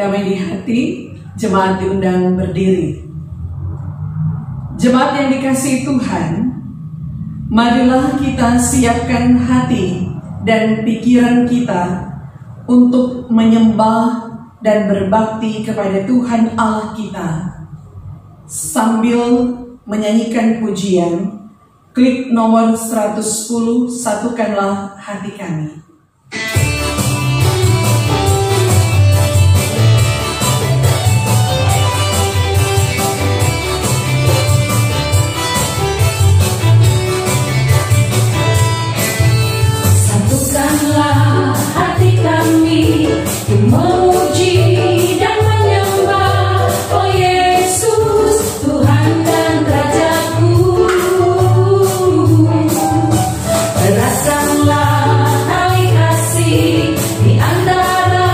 Damai di hati, jemaat diundang berdiri. Jemaat yang dikasihi Tuhan, marilah kita siapkan hati dan pikiran kita untuk menyembah dan berbakti kepada Tuhan Allah kita. Sambil menyanyikan pujian, klik nomor 110, satukanlah hati kami. Memuji dan menyembah, oh Yesus, Tuhan dan Rajaku. Eratkanlah tali kasih di antara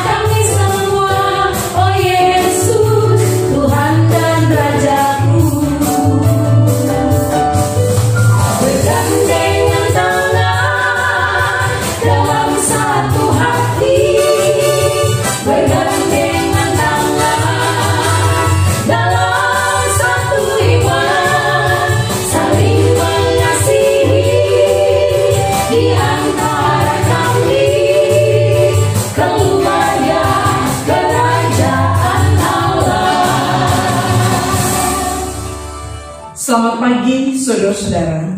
kami semua, oh Yesus, Tuhan dan Rajaku. Bergandengan tangan dalam satu hati, bergandengan tangan dalam satu iman, saling mengasihi di antara kami, keluarga kerajaan Allah. Selamat pagi saudara-saudara.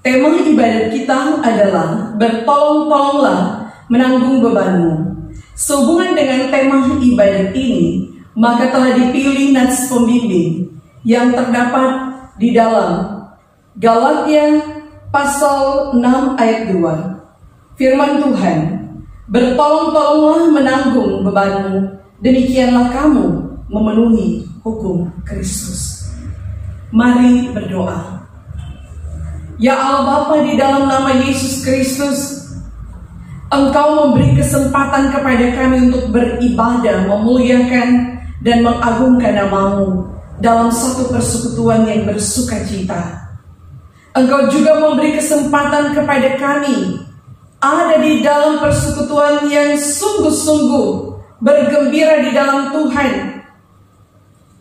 Tema ibadat kita adalah bertolong-tolonglah menanggung bebanmu. Sehubungan dengan tema ibadat ini, maka telah dipilih nats pembimbing yang terdapat di dalam Galatia pasal 6 ayat 2. Firman Tuhan, bertolong-tolonglah menanggung bebanmu, demikianlah kamu memenuhi hukum Kristus. Mari berdoa. Ya Allah Bapa, di dalam nama Yesus Kristus, Engkau memberi kesempatan kepada kami untuk beribadah, memuliakan dan mengagungkan nama-Mu dalam satu persekutuan yang bersukacita. Engkau juga memberi kesempatan kepada kami ada di dalam persekutuan yang sungguh-sungguh bergembira di dalam Tuhan.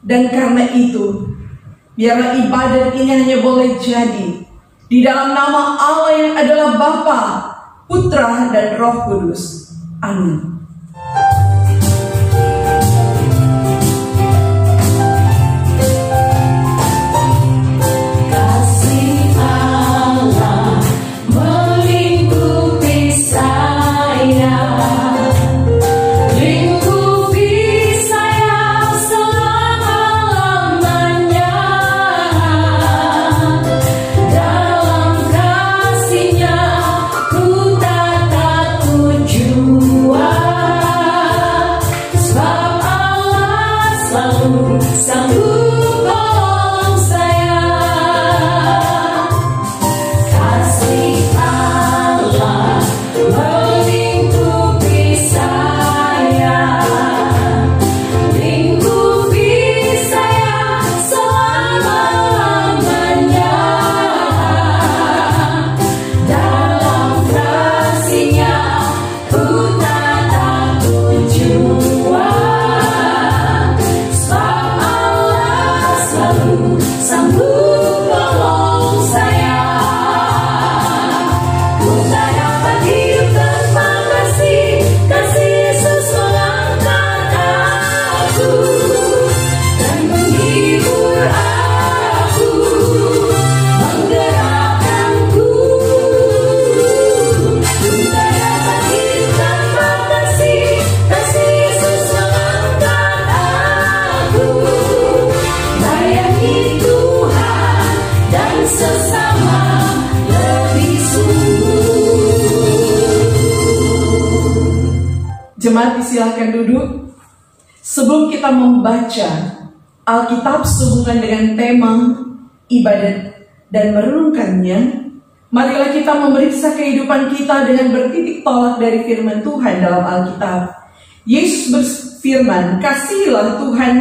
Dan karena itu, biarlah ibadat ini hanya boleh jadi di dalam nama Allah yang adalah Bapa, Putra dan Roh Kudus. Amin. Jemaat disilahkan duduk. Sebelum kita membaca Alkitab sehubungan dengan tema ibadat dan merenungkannya, marilah kita memeriksa kehidupan kita dengan bertitik tolak dari firman Tuhan dalam Alkitab. Yesus berfirman, kasihilah Tuhan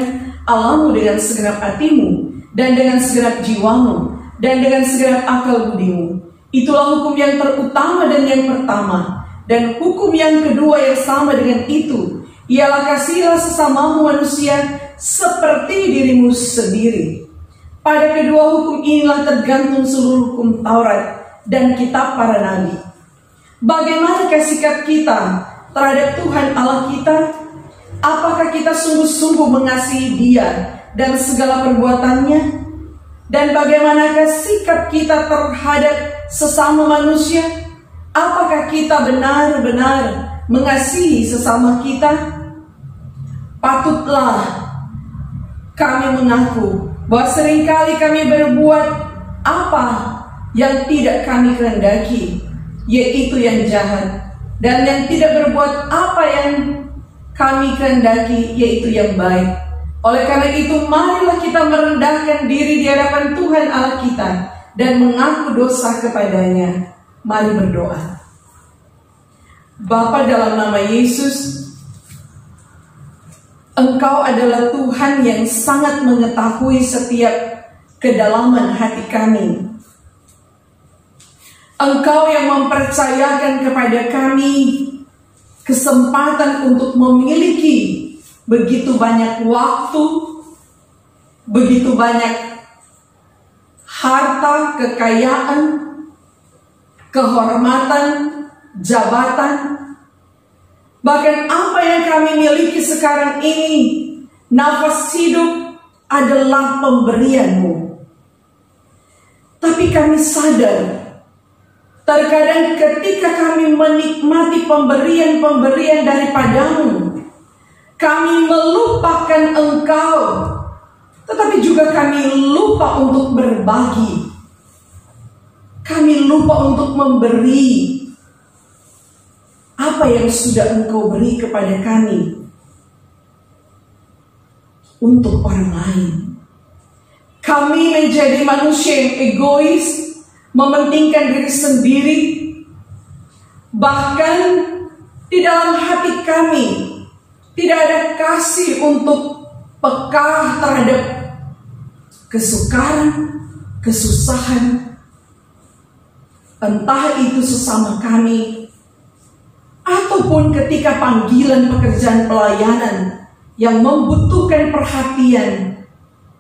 Allahmu dengan segenap hatimu, dan dengan segenap jiwamu, dan dengan segenap akal budimu. Itulah hukum yang terutama dan yang pertama. Dan hukum yang kedua yang sama dengan itu, ialah kasihilah sesamamu manusia seperti dirimu sendiri. Pada kedua hukum inilah tergantung seluruh hukum Taurat dan kitab para nabi. Bagaimanakah sikap kita terhadap Tuhan Allah kita? Apakah kita sungguh-sungguh mengasihi Dia dan segala perbuatannya? Dan bagaimanakah sikap kita terhadap sesama manusia? Apakah kita benar-benar mengasihi sesama kita? Patutlah kami mengaku bahwa seringkali kami berbuat apa yang tidak kami kehendaki, yaitu yang jahat, dan yang tidak berbuat apa yang kami kehendaki, yaitu yang baik. Oleh karena itu, marilah kita merendahkan diri di hadapan Tuhan Allah kita dan mengaku dosa kepadanya. Mari berdoa. Bapa, dalam nama Yesus, Engkau adalah Tuhan yang sangat mengetahui setiap kedalaman hati kami. Engkau yang mempercayakan kepada kami kesempatan untuk memiliki begitu banyak waktu, begitu banyak harta, kekayaan, kehormatan, jabatan. Bahkan apa yang kami miliki sekarang ini, nafas hidup adalah pemberian-Mu. Tapi kami sadar, terkadang ketika kami menikmati pemberian-pemberian daripada-Mu, kami melupakan Engkau, tetapi juga kami lupa untuk berbagi. Kami lupa untuk memberi apa yang sudah Engkau beri kepada kami untuk orang lain. Kami menjadi manusia yang egois, mementingkan diri sendiri. Bahkan di dalam hati kami tidak ada kasih untuk peka terhadap kesukaran, kesusahan, entah itu sesama kami ataupun ketika panggilan pekerjaan pelayanan yang membutuhkan perhatian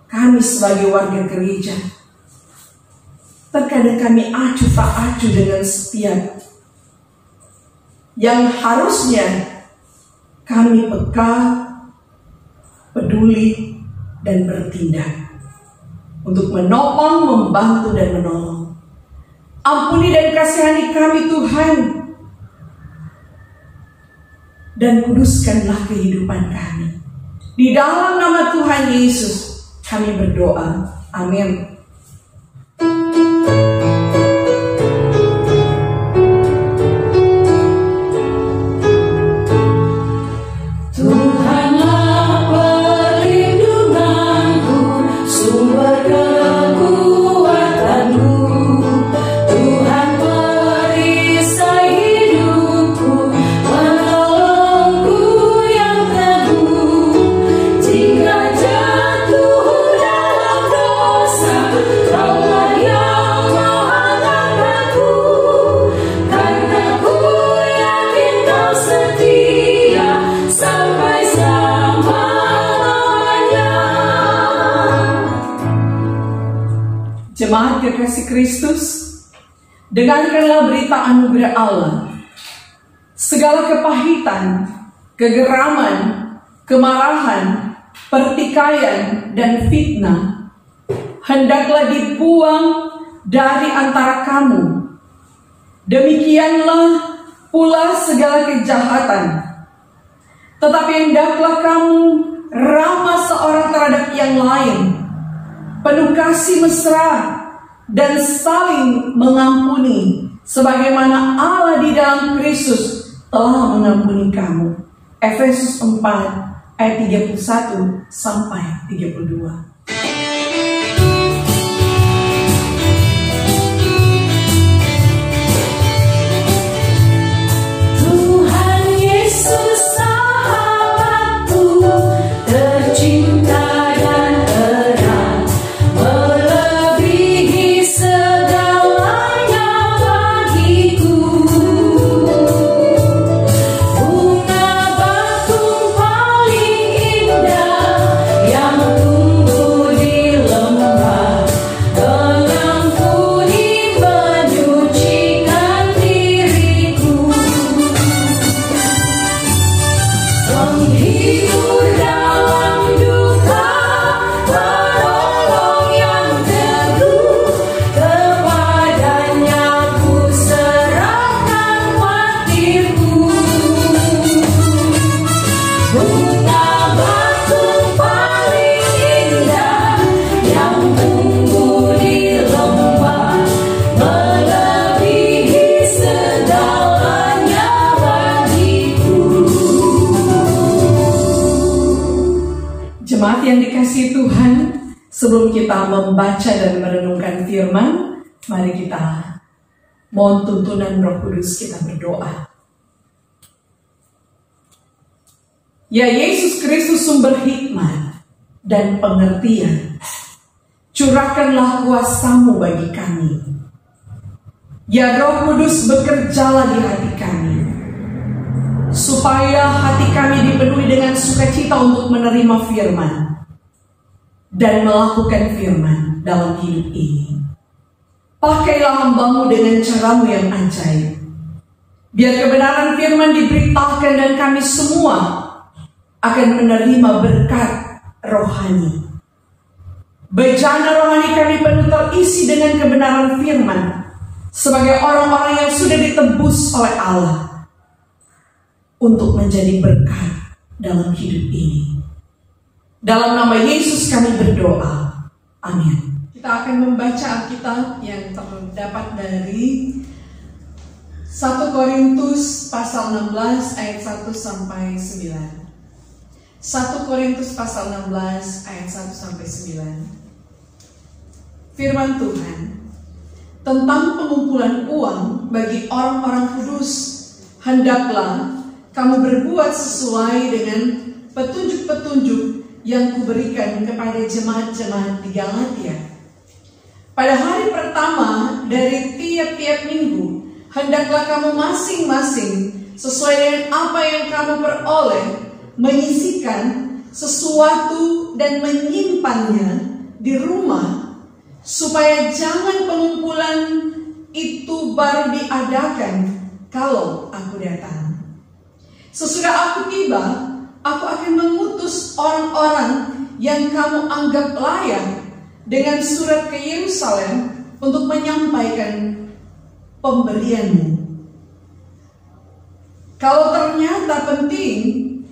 kami sebagai warga gereja. Terkadang kami acuh tak acuh dengan setiap yang harusnya kami peka, peduli, dan bertindak untuk menopang, membantu, dan menolong. Ampuni dan kasihani kami Tuhan, dan kuduskanlah kehidupan kami. Di dalam nama Tuhan Yesus kami berdoa. Amin. Jemaat kekasih Kristus, dengarkanlah berita anugerah Allah. Segala kepahitan, kegeraman, kemarahan, pertikaian, dan fitnah hendaklah dibuang dari antara kamu. Demikianlah pula segala kejahatan. Tetapi hendaklah kamu ramah seorang terhadap yang lain, penuh kasih mesra, dan saling mengampuni, sebagaimana Allah di dalam Kristus telah mengampuni kamu. Efesus 4 ayat 31 sampai 32. Bunga bakung Jemaat yang dikasihi Tuhan, sebelum kita membaca dan merenungkan firman, mari kita mohon tuntunan Roh Kudus, kita berdoa. Ya Yesus Kristus, sumber hikmat dan pengertian, curahkanlah kuasa-Mu bagi kami. Ya Roh Kudus, bekerjalah di hati kami, supaya hati kami dipenuhi dengan sukacita untuk menerima firman dan melakukan firman dalam hidup ini. Pakailah hamba-Mu dengan cara-Mu yang ajaib. Biar kebenaran firman diberitakan dan kami semua akan menerima berkat rohani. Bejana rohani kami penuh terisi dengan kebenaran firman sebagai orang-orang yang sudah ditebus oleh Allah untuk menjadi berkat dalam hidup ini. Dalam nama Yesus kami berdoa. Amin. Kita akan membaca Alkitab yang terdapat dari 1 Korintus pasal 16 ayat 1 sampai 9. 1 Korintus pasal 16 ayat 1 sampai 9. Firman Tuhan tentang pengumpulan uang bagi orang-orang kudus, hendaklah kamu berbuat sesuai dengan petunjuk-petunjuk yang kuberikan kepada jemaat-jemaat di Galatia. Pada hari pertama dari tiap-tiap minggu, hendaklah kamu masing-masing sesuai dengan apa yang kamu peroleh, menyisihkan sesuatu dan menyimpannya di rumah, supaya jangan pengumpulan itu baru diadakan kalau aku datang. Sesudah aku tiba, aku akan mengutus orang-orang yang kamu anggap layak dengan surat ke Yerusalem untuk menyampaikan pemberianmu. Kalau ternyata penting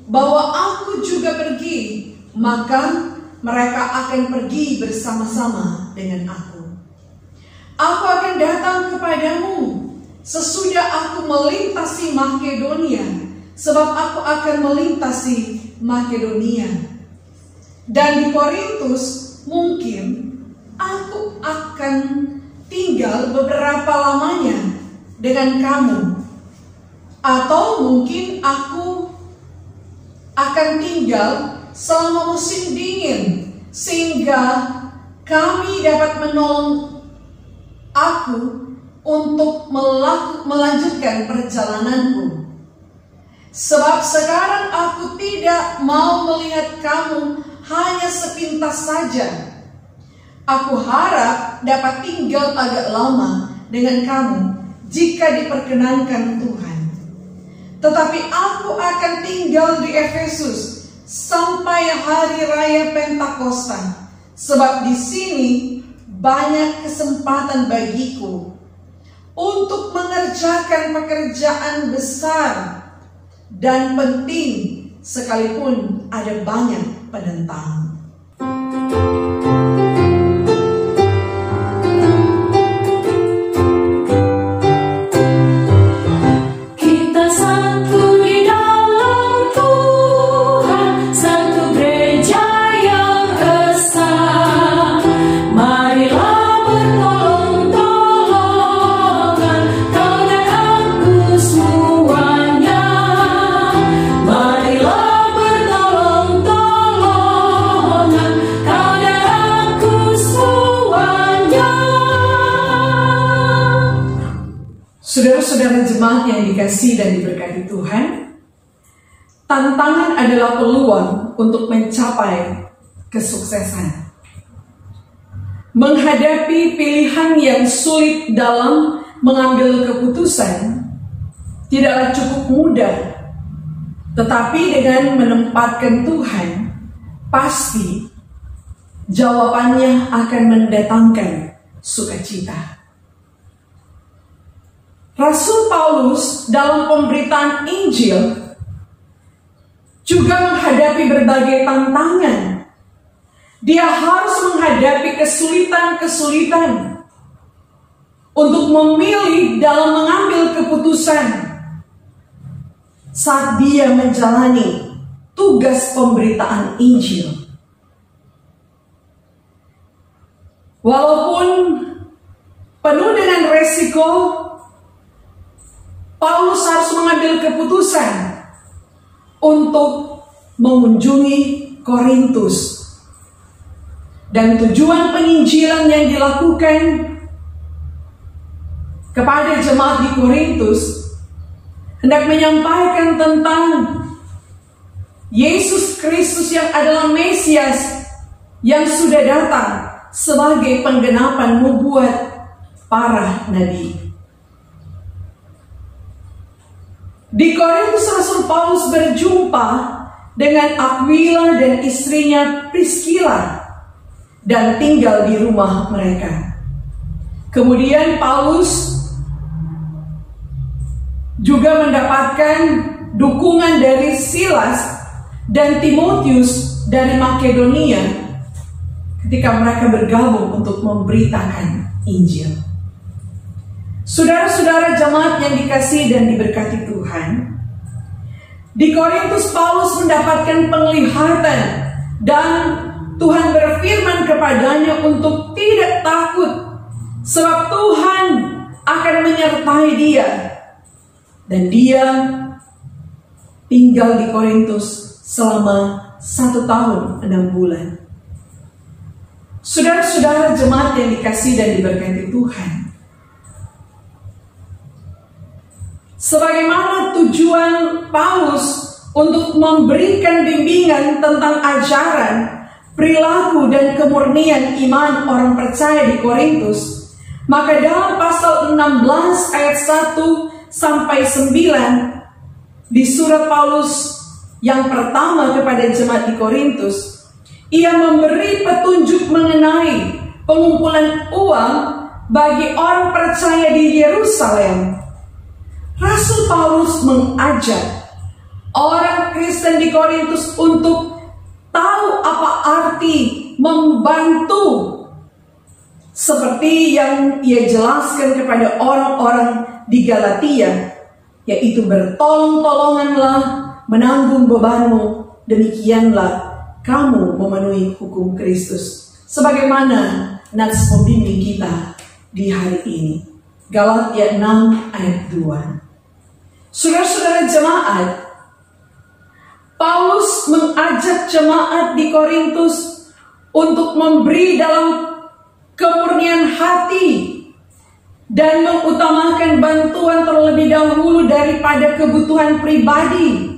bahwa aku juga pergi, maka mereka akan pergi bersama-sama dengan aku. Aku akan datang kepadamu sesudah aku melintasi Makedonia, sebab aku akan melintasi Makedonia. Dan di Korintus mungkin aku akan tinggal beberapa lamanya dengan kamu. Atau mungkin aku akan tinggal selama musim dingin, sehingga kami dapat menolong aku untuk melanjutkan perjalananku. Sebab sekarang aku tidak mau melihat kamu hanya sepintas saja. Aku harap dapat tinggal agak lama dengan kamu jika diperkenankan Tuhan. Tetapi aku akan tinggal di Efesus sampai hari raya Pentakosta, sebab di sini banyak kesempatan bagiku untuk mengerjakan pekerjaan besar dan penting, sekalipun ada banyak penentang. Kita satu di dalam Tuhan, satu gereja yang esa. Marilah bertolong-tolongan, kau dan aku semuanya. Marilah bertolong-tolongan, kau dan aku semuanya. Saudara-saudara jemaat yang dikasihi dan diberkati Tuhan, tantangan adalah peluang untuk mencapai kesuksesan. Menghadapi pilihan yang sulit dalam mengambil keputusan tidaklah cukup mudah, tetapi dengan menempatkan Tuhan, pasti jawabannya akan mendatangkan sukacita. Rasul Paulus dalam pemberitaan Injil juga menghadapi berbagai tantangan. Dia harus menghadapi kesulitan-kesulitan untuk memilih dalam mengambil keputusan saat dia menjalani tugas pemberitaan Injil Walaupun penuh dengan resiko, Paulus harus mengambil keputusan untuk mengunjungi Korintus. Dan tujuan penginjilan yang dilakukan kepada jemaat di Korintus hendak menyampaikan tentang Yesus Kristus yang adalah Mesias yang sudah datang sebagai penggenapan nubuat para nabi. Di Korintus Rasul Paulus berjumpa dengan Aquila dan istrinya Priscilla dan tinggal di rumah mereka. Kemudian Paulus juga mendapatkan dukungan dari Silas dan Timotius dari Makedonia ketika mereka bergabung untuk memberitakan Injil. Saudara-saudara jemaat yang dikasihi dan diberkati Tuhan, di Korintus Paulus mendapatkan penglihatan dan Tuhan berfirman kepadanya untuk tidak takut, sebab Tuhan akan menyertai dia. Dan dia tinggal di Korintus selama 1 tahun 6 bulan. Saudara-saudara jemaat yang dikasihi dan diberkati Tuhan, sebagaimana tujuan Paulus untuk memberikan bimbingan tentang ajaran, perilaku dan kemurnian iman orang percaya di Korintus, maka dalam pasal 16 ayat 1 sampai 9 di surat Paulus yang pertama kepada jemaat di Korintus, ia memberi petunjuk mengenai pengumpulan uang bagi orang percaya di Yerusalem. Rasul Paulus mengajak orang Kristen di Korintus untuk tahu apa arti membantu, seperti yang ia jelaskan kepada orang-orang di Galatia, yaitu bertolong-tolonganlah menanggung bebanmu, demikianlah kamu memenuhi hukum Kristus. Sebagaimana nats pembimbing kita di hari ini, Galatia 6 ayat 2. Saudara-saudara jemaat, Paulus mengajak jemaat di Korintus untuk memberi dalam kemurnian hati dan mengutamakan bantuan terlebih dahulu daripada kebutuhan pribadi.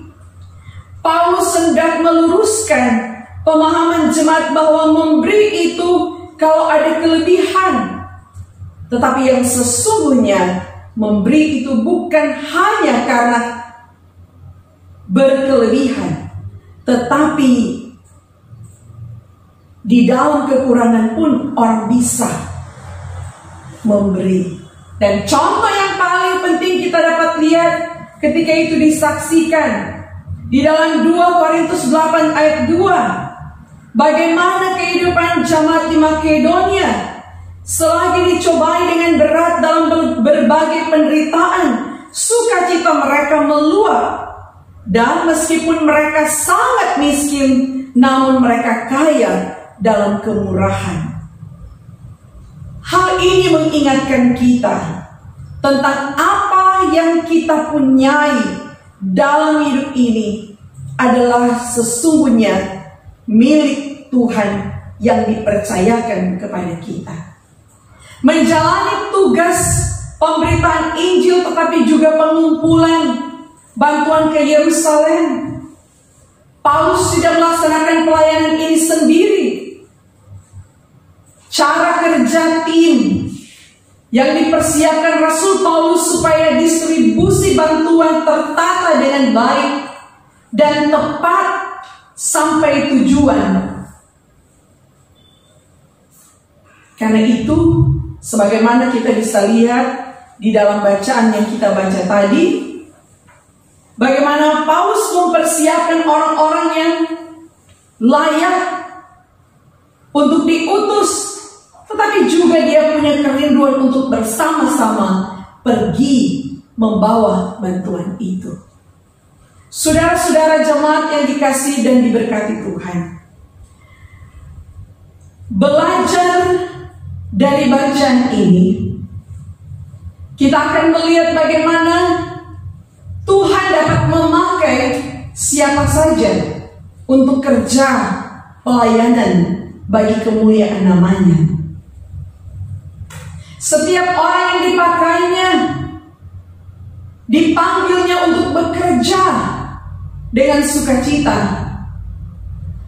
Paulus hendak meluruskan pemahaman jemaat bahwa memberi itu kalau ada kelebihan, tetapi yang sesungguhnya memberi itu bukan hanya karena berkelebihan, tetapi di dalam kekurangan pun orang bisa memberi. Dan contoh yang paling penting kita dapat lihat ketika itu disaksikan di dalam 2 Korintus 8 ayat 2. Bagaimana kehidupan jemaat di Makedonia selagi dicobai dengan berat dalam berbagai penderitaan, sukacita mereka meluap. Dan meskipun mereka sangat miskin, namun mereka kaya dalam kemurahan. Hal ini mengingatkan kita tentang apa yang kita punyai dalam hidup ini adalah sesungguhnya milik Tuhan yang dipercayakan kepada kita. Menjalani tugas pemberitaan Injil tetapi juga pengumpulan bantuan ke Yerusalem. Paulus tidak melaksanakan pelayanan ini sendiri. Cara kerja tim yang dipersiapkan Rasul Paulus supaya distribusi bantuan tertata dengan baik dan tepat sampai tujuan. Karena itu, sebagaimana kita bisa lihat di dalam bacaan yang kita baca tadi, bagaimana Paulus mempersiapkan orang-orang yang layak untuk diutus, tetapi juga dia punya kerinduan untuk bersama-sama pergi membawa bantuan itu. Saudara-saudara jemaat yang dikasihi dan diberkati Tuhan, belajar dari bacaan ini, kita akan melihat bagaimana Tuhan dapat memakai siapa saja untuk kerja pelayanan bagi kemuliaan namanya. Setiap orang yang dipakainya, dipanggilnya untuk bekerja dengan sukacita.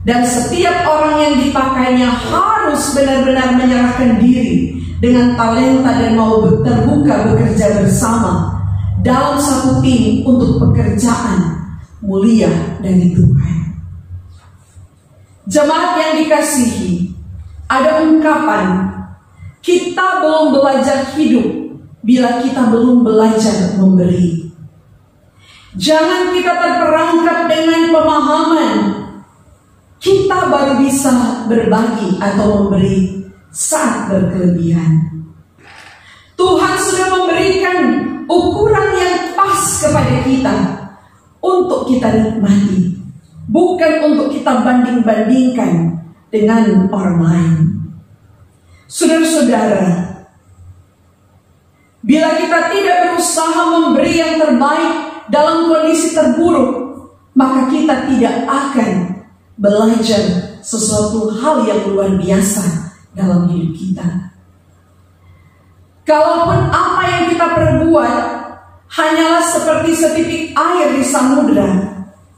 Dan setiap orang yang dipakainya harus benar-benar menyerahkan diri dengan talenta dan mau terbuka bekerja bersama dalam satu tim untuk pekerjaan mulia dari Tuhan. Jemaat yang dikasihi, ada ungkapan, kita belum belajar hidup bila kita belum belajar memberi. Jangan kita terperangkap dengan pemahaman kita baru bisa berbagi atau memberi saat berkelebihan. Tuhan sudah memberikan ukuran yang pas kepada kita untuk kita nikmati, bukan untuk kita banding-bandingkan dengan orang lain. Saudara-saudara, bila kita tidak berusaha memberi yang terbaik dalam kondisi terburuk, maka kita tidak akan belajar sesuatu hal yang luar biasa dalam hidup kita. Kalaupun apa yang kita perbuat hanyalah seperti setitik air di samudera,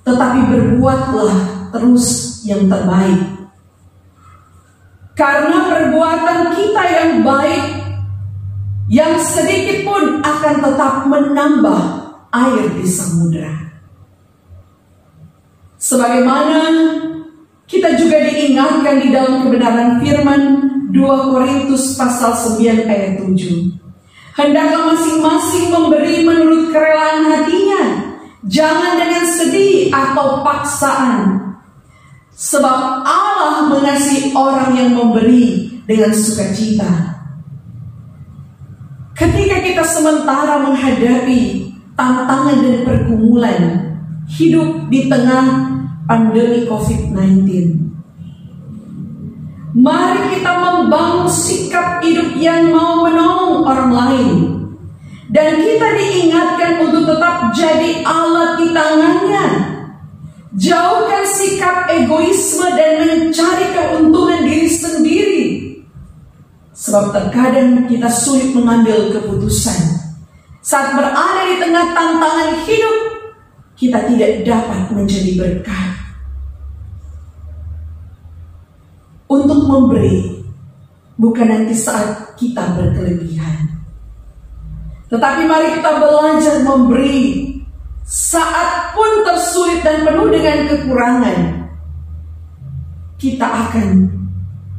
tetapi berbuatlah terus yang terbaik. Karena perbuatan kita yang baik, yang sedikit pun akan tetap menambah air di samudera. Sebagaimana kita juga diingatkan di dalam kebenaran firman 2 Korintus pasal 9 ayat 7. Hendaklah masing-masing memberi menurut kerelaan hatinya, jangan dengan sedih atau paksaan. Sebab Allah mengasihi orang yang memberi dengan sukacita. Ketika kita sementara menghadapi tantangan dan pergumulan hidup di tengah pandemi COVID-19, mari kita membangun sikap hidup yang mau menolong orang lain. Dan kita diingatkan untuk tetap jadi alat di tangannya. Jauhkan sikap egoisme dan mencari keuntungan diri sendiri. Sebab terkadang kita sulit mengambil keputusan. Saat berada di tengah tantangan hidup, kita tidak dapat menjadi berkat. Untuk memberi bukan nanti saat kita berkelebihan, tetapi mari kita belajar memberi saat pun tersulit dan penuh dengan kekurangan. Kita akan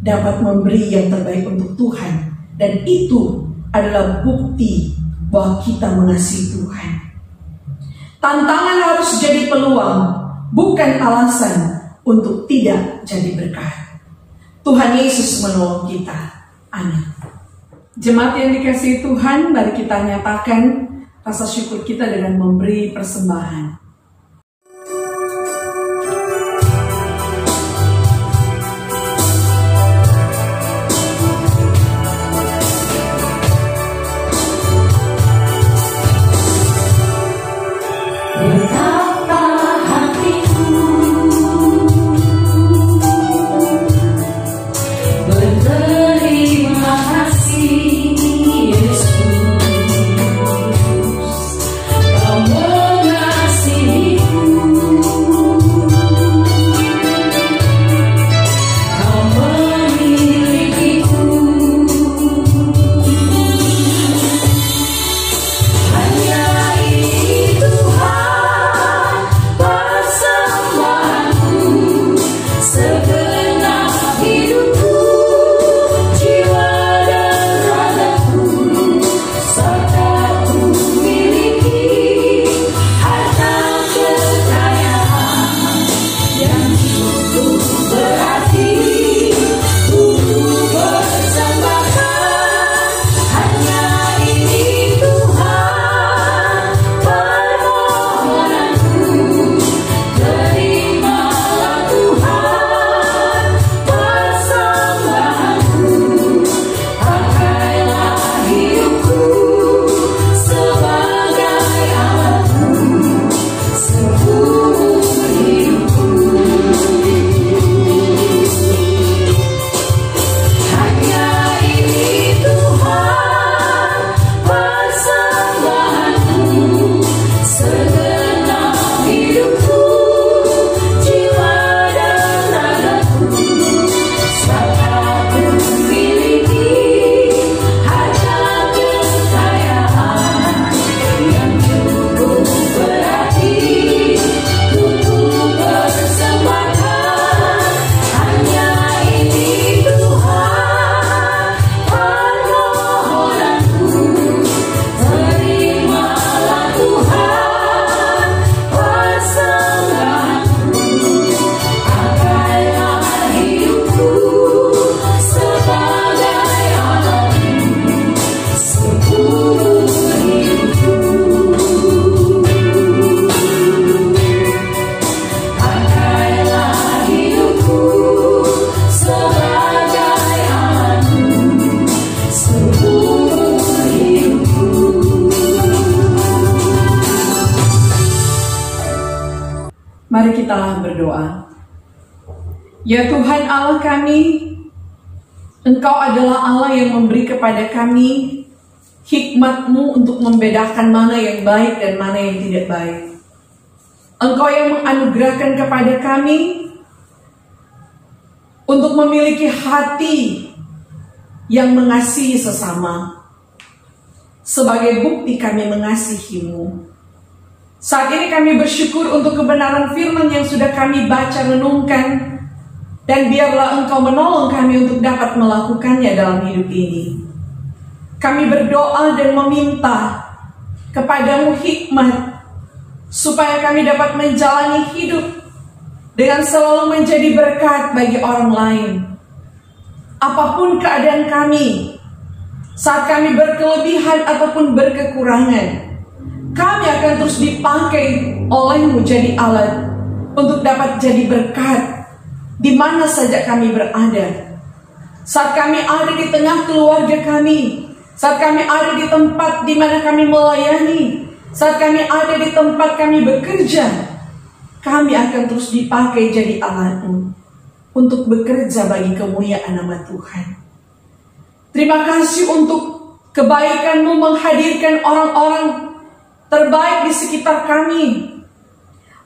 dapat memberi yang terbaik untuk Tuhan, dan itu adalah bukti bahwa kita mengasihi Tuhan. Tantangan harus jadi peluang, bukan alasan untuk tidak jadi berkat. Tuhan Yesus menolong kita. Amin. Jemaat yang dikasihi Tuhan, mari kita nyatakan rasa syukur kita dengan memberi persembahan. Yesus, kau mengasihi kita berdoa. Ya Tuhan Allah kami, Engkau adalah Allah yang memberi kepada kami hikmat-Mu untuk membedakan mana yang baik dan mana yang tidak baik. Engkau yang menganugerahkan kepada kami untuk memiliki hati yang mengasihi sesama. Sebagai bukti kami mengasihi-Mu. Saat ini kami bersyukur untuk kebenaran firman yang sudah kami baca renungkan. Dan biarlah Engkau menolong kami untuk dapat melakukannya dalam hidup ini. Kami berdoa dan meminta kepadamu hikmat, supaya kami dapat menjalani hidup dengan selalu menjadi berkat bagi orang lain. Apapun keadaan kami, saat kami berkelebihan ataupun berkekurangan, kami akan terus dipakai oleh-Mu jadi alat untuk dapat jadi berkat di mana saja kami berada. Saat kami ada di tengah keluarga kami, saat kami ada di tempat di mana kami melayani, saat kami ada di tempat kami bekerja, kami akan terus dipakai jadi alat-Mu untuk bekerja bagi kemuliaan nama Tuhan. Terima kasih untuk kebaikan-Mu menghadirkan orang-orang terbaik di sekitar kami.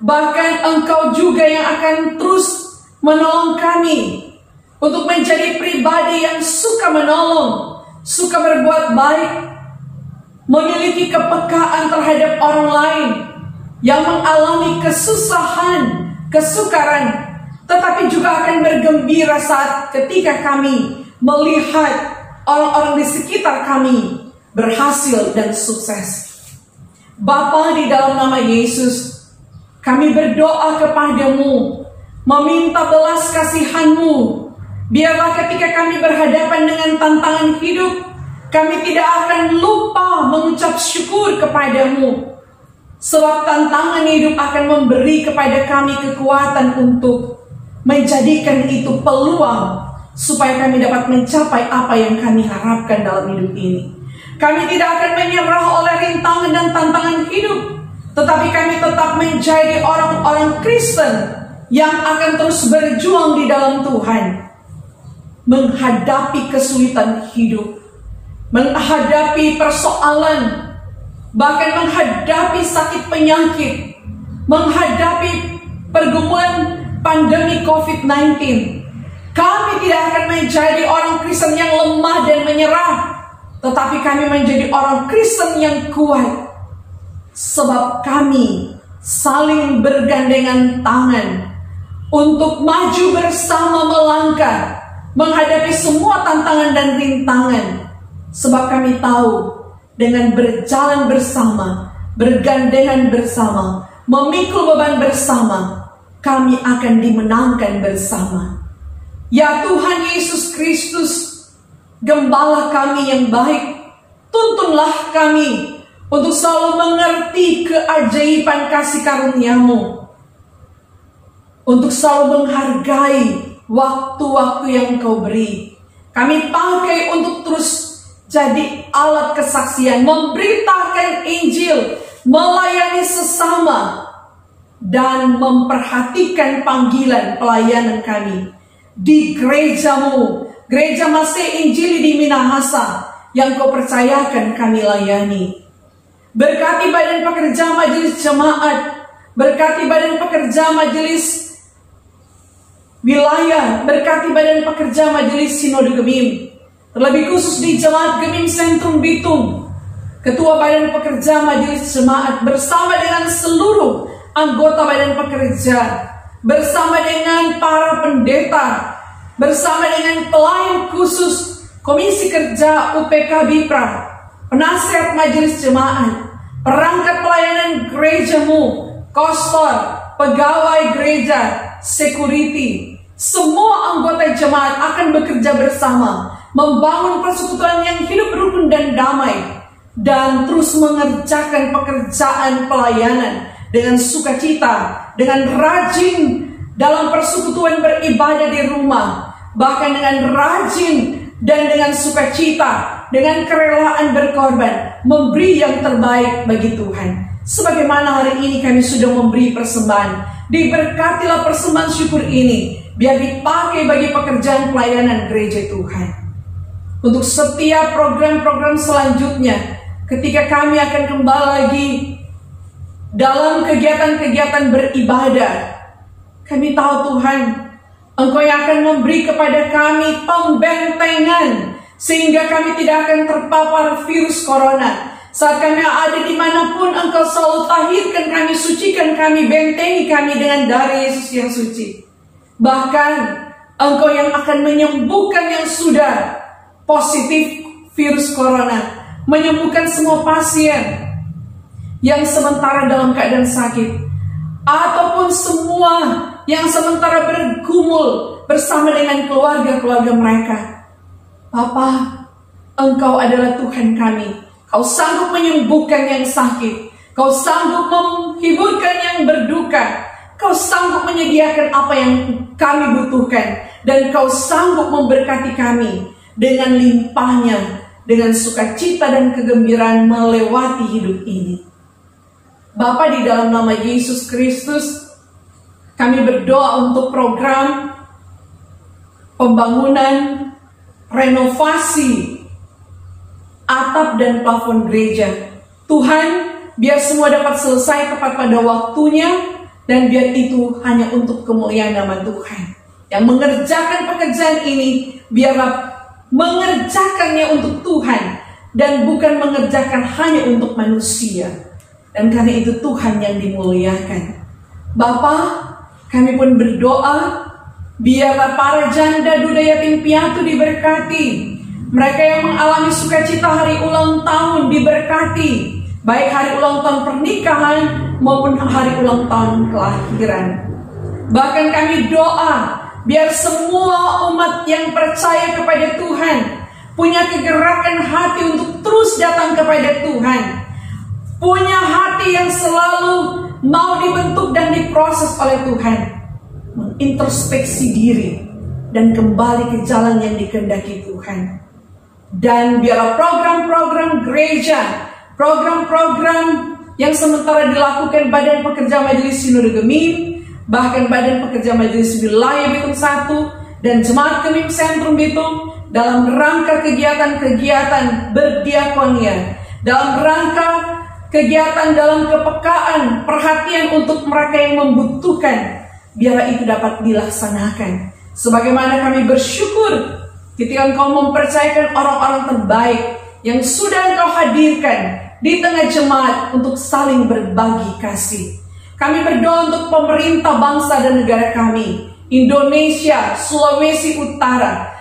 Bahkan Engkau juga yang akan terus menolong kami untuk menjadi pribadi yang suka menolong, suka berbuat baik, memiliki kepekaan terhadap orang lain yang mengalami kesusahan, kesukaran, tetapi juga akan bergembira saat ketika kami melihat orang-orang di sekitar kami berhasil dan sukses. Bapa, di dalam nama Yesus, kami berdoa kepadamu, meminta belas kasihan-Mu. Biarlah ketika kami berhadapan dengan tantangan hidup, kami tidak akan lupa mengucap syukur kepadamu. Sebab tantangan hidup akan memberi kepada kami kekuatan untuk menjadikan itu peluang, supaya kami dapat mencapai apa yang kami harapkan dalam hidup ini. Kami tidak akan menyerah oleh rintangan dan tantangan hidup, tetapi kami tetap menjadi orang-orang Kristen yang akan terus berjuang di dalam Tuhan, menghadapi kesulitan hidup, menghadapi persoalan, bahkan menghadapi sakit penyakit, menghadapi pergumulan pandemi COVID-19. Kami tidak akan menjadi orang Kristen yang lemah dan menyerah, tetapi kami menjadi orang Kristen yang kuat, sebab kami saling bergandengan tangan untuk maju bersama melangkah, menghadapi semua tantangan dan rintangan. Sebab kami tahu dengan berjalan bersama, bergandengan bersama, memikul beban bersama, kami akan dimenangkan bersama. Ya Tuhan Yesus Kristus, Gembala kami yang baik, tuntunlah kami untuk selalu mengerti keajaiban kasih karunia-Mu, untuk selalu menghargai waktu-waktu yang Engkau beri. Kami pakai untuk terus jadi alat kesaksian, memberitakan Injil, melayani sesama, dan memperhatikan panggilan pelayanan kami di gereja-Mu, gereja Masih Injili di Minahasa yang Kau percayakan kami layani. Berkati badan pekerja majelis jemaat, berkati badan pekerja majelis wilayah, berkati badan pekerja majelis Sinode Gemim, terlebih khusus di Jemaat Gemim Sentrum Bitung, Ketua Badan Pekerja Majelis Jemaat bersama dengan seluruh anggota badan pekerja, bersama dengan para pendeta, bersama dengan pelayan khusus Komisi Kerja UPK Bipra, penasihat majelis jemaat, perangkat pelayanan gereja-Mu, kostor, pegawai gereja, security, semua anggota jemaat akan bekerja bersama, membangun persekutuan yang hidup rukun dan damai, dan terus mengerjakan pekerjaan pelayanan dengan sukacita, dengan rajin dalam persekutuan beribadah di rumah, bahkan dengan rajin dan dengan sukacita, dengan kerelaan berkorban, memberi yang terbaik bagi Tuhan. Sebagaimana hari ini kami sudah memberi persembahan, diberkatilah persembahan syukur ini, biar dipakai bagi pekerjaan pelayanan gereja Tuhan. Untuk setiap program-program selanjutnya, ketika kami akan kembali lagi dalam kegiatan-kegiatan beribadah, kami tahu Tuhan, Engkau yang akan memberi kepada kami pembentengan, sehingga kami tidak akan terpapar virus corona. Saat kami ada dimanapun, Engkau selalu tahirkan kami, sucikan kami, bentengi kami dengan darah Yesus yang suci. Bahkan Engkau yang akan menyembuhkan yang sudah positif virus corona, menyembuhkan semua pasien yang sementara dalam keadaan sakit, ataupun semua yang sementara bergumul bersama dengan keluarga-keluarga mereka. Bapa, Engkau adalah Tuhan kami. Kau sanggup menyembuhkan yang sakit. Kau sanggup menghiburkan yang berduka. Kau sanggup menyediakan apa yang kami butuhkan. Dan Kau sanggup memberkati kami dengan limpahnya, dengan sukacita dan kegembiraan melewati hidup ini. Bapa, di dalam nama Yesus Kristus, kami berdoa untuk program pembangunan, renovasi atap dan plafon gereja. Tuhan, biar semua dapat selesai tepat pada waktunya, dan biar itu hanya untuk kemuliaan nama Tuhan. Yang mengerjakan pekerjaan ini, biarlah mengerjakannya untuk Tuhan, dan bukan mengerjakan hanya untuk manusia. Dan karena itu Tuhan yang dimuliakan. Bapa, kami pun berdoa, biarlah para janda, duda, yatim piatu diberkati. Mereka yang mengalami sukacita hari ulang tahun diberkati, baik hari ulang tahun pernikahan maupun hari ulang tahun kelahiran. Bahkan kami doa, biar semua umat yang percaya kepada Tuhan punya kegerakan hati untuk terus datang kepada Tuhan, punya hati yang selalu mau dibentuk dan diproses oleh Tuhan, mengintrospeksi diri dan kembali ke jalan yang dikehendaki Tuhan. Dan biarlah program-program gereja, program-program yang sementara dilakukan Badan Pekerja Majelis Sinode Gemim, bahkan Badan Pekerja Majelis Wilayah Bitung 1 dan Jemaat Gemim Sentrum Bitung, dalam rangka kegiatan-kegiatan berdiakonia, dalam rangka kegiatan dalam kepekaan, perhatian untuk mereka yang membutuhkan, biarlah itu dapat dilaksanakan. Sebagaimana kami bersyukur ketika Engkau mempercayakan orang-orang terbaik yang sudah Engkau hadirkan di tengah jemaat untuk saling berbagi kasih. Kami berdoa untuk pemerintah bangsa dan negara kami, Indonesia, Sulawesi Utara,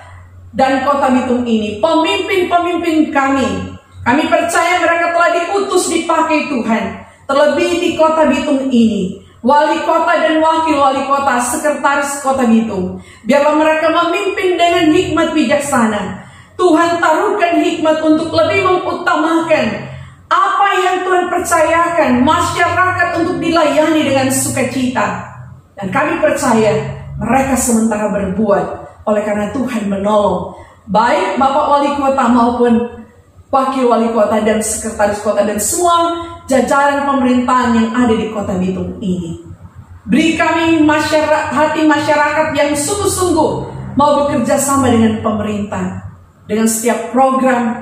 dan Kota Bitung ini, pemimpin-pemimpin kami. Kami percaya mereka telah diutus dipakai Tuhan, terlebih di Kota Bitung ini. Wali kota dan wakil wali kota, sekretaris Kota Bitung, biarlah mereka memimpin dengan hikmat bijaksana. Tuhan taruhkan hikmat untuk lebih mengutamakan apa yang Tuhan percayakan masyarakat untuk dilayani dengan sukacita. Dan kami percaya mereka sementara berbuat oleh karena Tuhan menolong, baik Bapak Wali Kota maupun Wakil Wali Kota dan Sekretaris Kota dan semua jajaran pemerintahan yang ada di Kota Bitung ini. Beri kami hati masyarakat yang sungguh-sungguh mau bekerja sama dengan pemerintah, dengan setiap program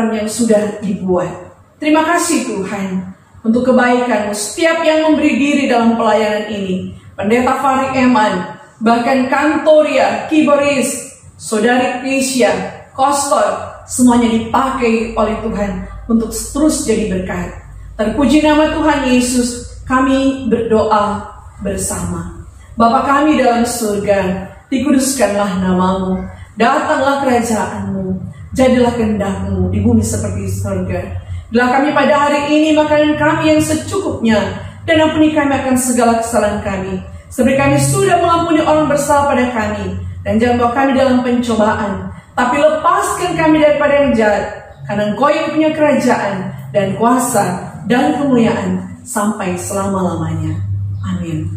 yang sudah dibuat. Terima kasih Tuhan untuk kebaikan-Mu, setiap yang memberi diri dalam pelayanan ini. Pendeta Farid Eman, bahkan Kantoria, Kiboris, Saudari Krisya, Kostor, semuanya dipakai oleh Tuhan untuk terus jadi berkat. Terpuji nama Tuhan Yesus, kami berdoa bersama. Bapa kami dalam surga, dikuduskanlah nama-Mu, datanglah kerajaan-Mu, jadilah kehendak-Mu di bumi seperti di surga. Berilah kami pada hari ini makanan kami yang secukupnya, dan ampuni kami akan segala kesalahan kami, seperti kami sudah mengampuni orang bersalah pada kami. Dan jangan bawa kami dalam pencobaan, tapi lepaskan kami daripada yang jahat, karena Engkau yang punya kerajaan dan kuasa dan kemuliaan sampai selama-lamanya. Amin.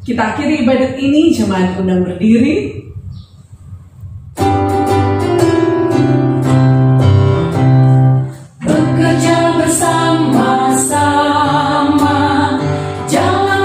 Kita akhiri ibadat ini, jemaat undang berdiri. Bekerja bersama-sama, jangan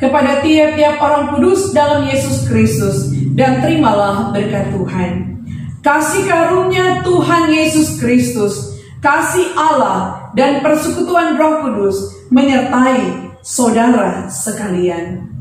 kepada tiap-tiap orang kudus dalam Yesus Kristus, dan terimalah berkat Tuhan. Kasih karunia Tuhan Yesus Kristus, kasih Allah, dan persekutuan Roh Kudus menyertai saudara sekalian.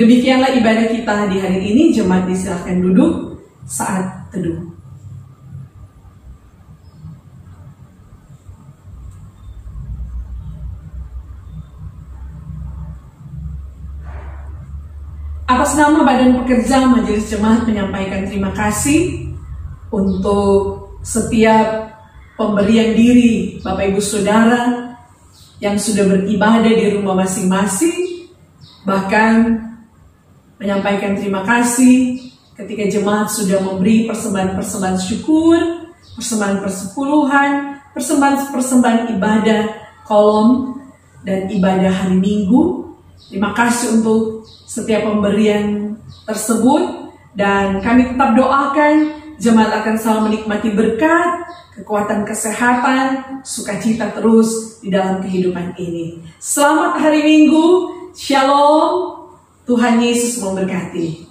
Demikianlah ibadah kita di hari ini. Jemaat disilahkan duduk saat teduh. Atas nama Badan Pekerja Majelis Jemaat menyampaikan terima kasih untuk setiap pemberian diri Bapak Ibu Saudara yang sudah beribadah di rumah masing-masing, bahkan menyampaikan terima kasih ketika jemaat sudah memberi persembahan-persembahan syukur, persembahan persepuluhan, persembahan ibadah kolom, dan ibadah hari Minggu. Terima kasih untuk setiap pemberian tersebut, dan kami tetap doakan jemaat akan selalu menikmati berkat, kekuatan kesehatan, sukacita terus di dalam kehidupan ini. Selamat hari Minggu, Shalom. Tuhan Yesus memberkati.